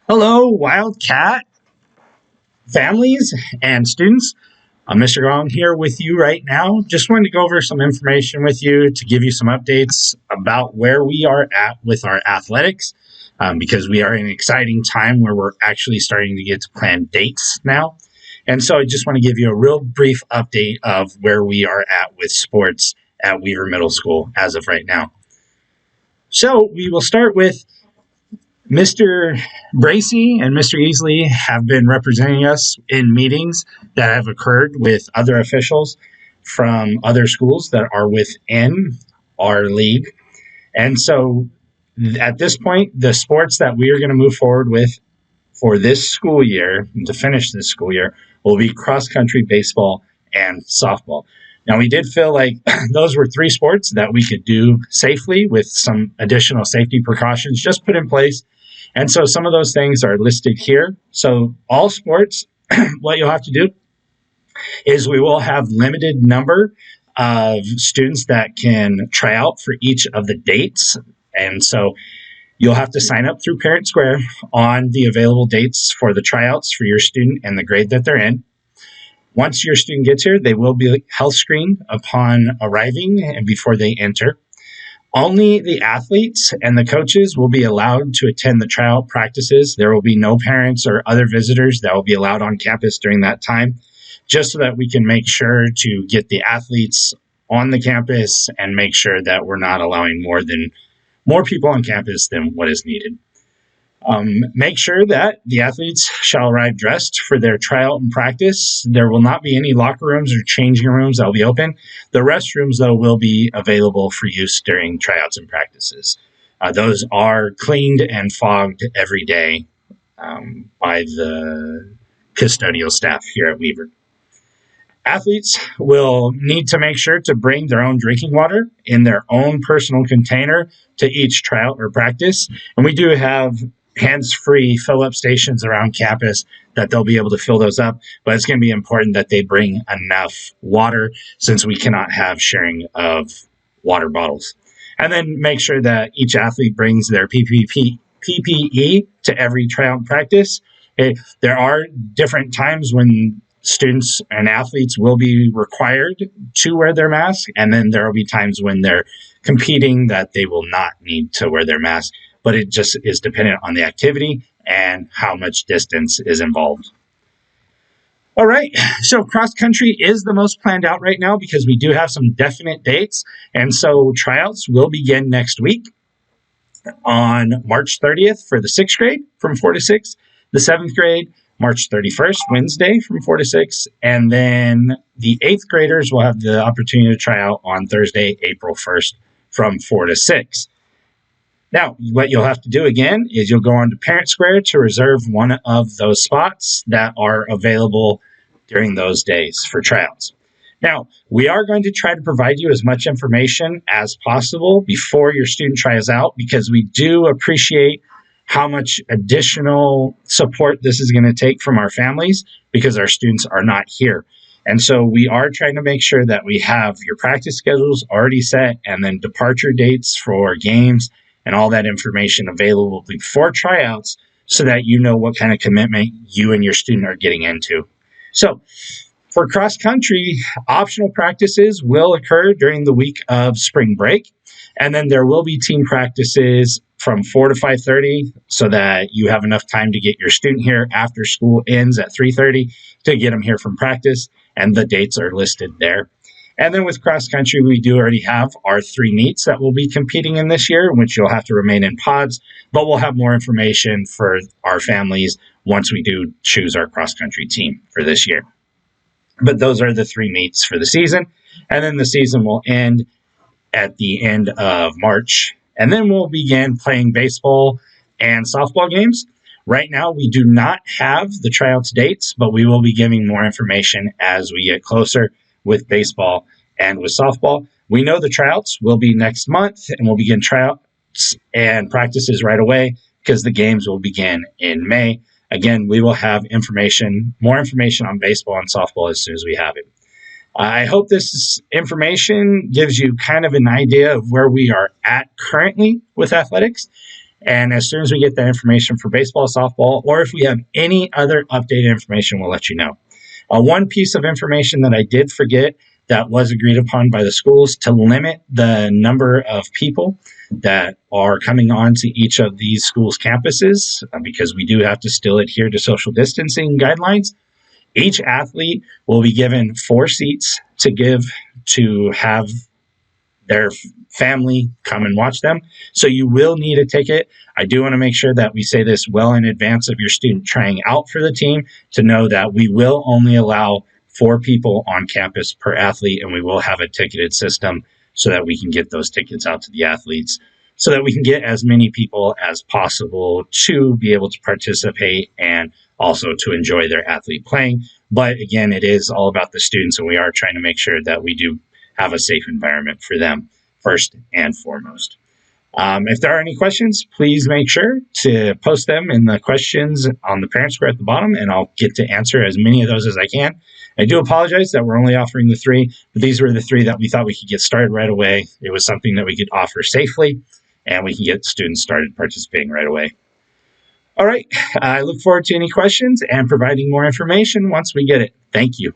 Hello, Wildcat families and students. I'm Mr. Gong here with you right now. Just wanted to go over some information with you to give you some updates about where we are at with our athletics because we are in an exciting time where we're actually starting to get to plan dates now. And so I just want to give you a real brief update of where we are at with sports at Weaver Middle School as of right now. So we will start with Mr. Bracy and Mr. Easley have been representing us in meetings that have occurred with other officials from other schools that are within our league. And so at this point, the sports that we are going to move forward with for this school year, to finish this school year, will be cross country, baseball, and softball. Now, we did feel like those were three sports that we could do safely with some additional safety precautions just put in place. And so some of those things are listed here. So all sports, what you'll have to do is we will have limited number of students that can try out for each of the dates. And so you'll have to sign up through Parent Square on the available dates for the tryouts for your student and the grade that they're in. Once your student gets here, they will be health screened upon arriving and before they enter. Only the athletes and the coaches will be allowed to attend the tryout practices. There will be no parents or other visitors that will be allowed on campus during that time, just so that we can make sure to get the athletes on the campus and make sure that we're not allowing more people on campus than what is needed. Make sure that the athletes shall arrive dressed for their tryout and practice. There will not be any locker rooms or changing rooms that will be open. The restrooms, though, will be available for use during tryouts and practices. Those are cleaned and fogged every day by the custodial staff here at Weaver. Athletes will need to make sure to bring their own drinking water in their own personal container to each tryout or practice. And we do have hands-free fill-up stations around campus that they'll be able to fill those up. But it's going to be important that they bring enough water since we cannot have sharing of water bottles. And then make sure that each athlete brings their PPE to every tryout practice. There are different times when students and athletes will be required to wear their mask, and then there will be times when they're competing that they will not need to wear their mask, but it just is dependent on the activity and how much distance is involved. All right, so cross country is the most planned out right now because we do have some definite dates, and so tryouts will begin next week on March 30th for the 6th grade from 4 to 6, the 7th grade March 31st, Wednesday from 4 to 6. And then the 8th graders will have the opportunity to try out on Thursday, April 1st from 4 to 6. Now, what you'll have to do again is you'll go on to Parent Square to reserve one of those spots that are available during those days for tryouts. Now, we are going to try to provide you as much information as possible before your student tries out because we do appreciate how much additional support this is going to take from our families because our students are not here. And so we are trying to make sure that we have your practice schedules already set and then departure dates for games and all that information available before tryouts so that you know what kind of commitment you and your student are getting into. So for cross country, optional practices will occur during the week of spring break. And then there will be team practices from 4 to 5:30 so that you have enough time to get your student here after school ends at 3:30 to get them here from practice. And the dates are listed there. And then with cross country, we do already have our 3 meets that we'll be competing in this year, which you'll have to remain in pods, but we'll have more information for our families once we do choose our cross country team for this year. But those are the 3 meets for the season. And then the season will end at the end of March. And then we'll begin playing baseball and softball games. Right now, we do not have the tryouts dates, but we will be giving more information as we get closer with baseball and with softball. We know the tryouts will be next month, and we'll begin tryouts and practices right away because the games will begin in May. Again, we will have more information on baseball and softball as soon as we have it. I hope this information gives you kind of an idea of where we are at currently with athletics. And as soon as we get that information for baseball, softball, or if we have any other updated information, we'll let you know. One piece of information that I did forget that was agreed upon by the schools to limit the number of people that are coming onto each of these schools' campuses, because we do have to still adhere to social distancing guidelines. Each athlete will be given 4 seats to have their family come and watch them. So you will need a ticket. I do want to make sure that we say this well in advance of your student trying out for the team to know that we will only allow 4 people on campus per athlete, and we will have a ticketed system so that we can get those tickets out to the athletes so that we can get as many people as possible to be able to participate and also to enjoy their athlete playing. But again, it is all about the students, and we are trying to make sure that we do have a safe environment for them first and foremost. If there are any questions, please make sure to post them in the questions on the parent square at the bottom, and I'll get to answer as many of those as I can. I do apologize that we're only offering the 3, but these were the 3 that we thought we could get started right away. It was something that we could offer safely, and we can get students started participating right away. All right, I look forward to any questions and providing more information once we get it. Thank you.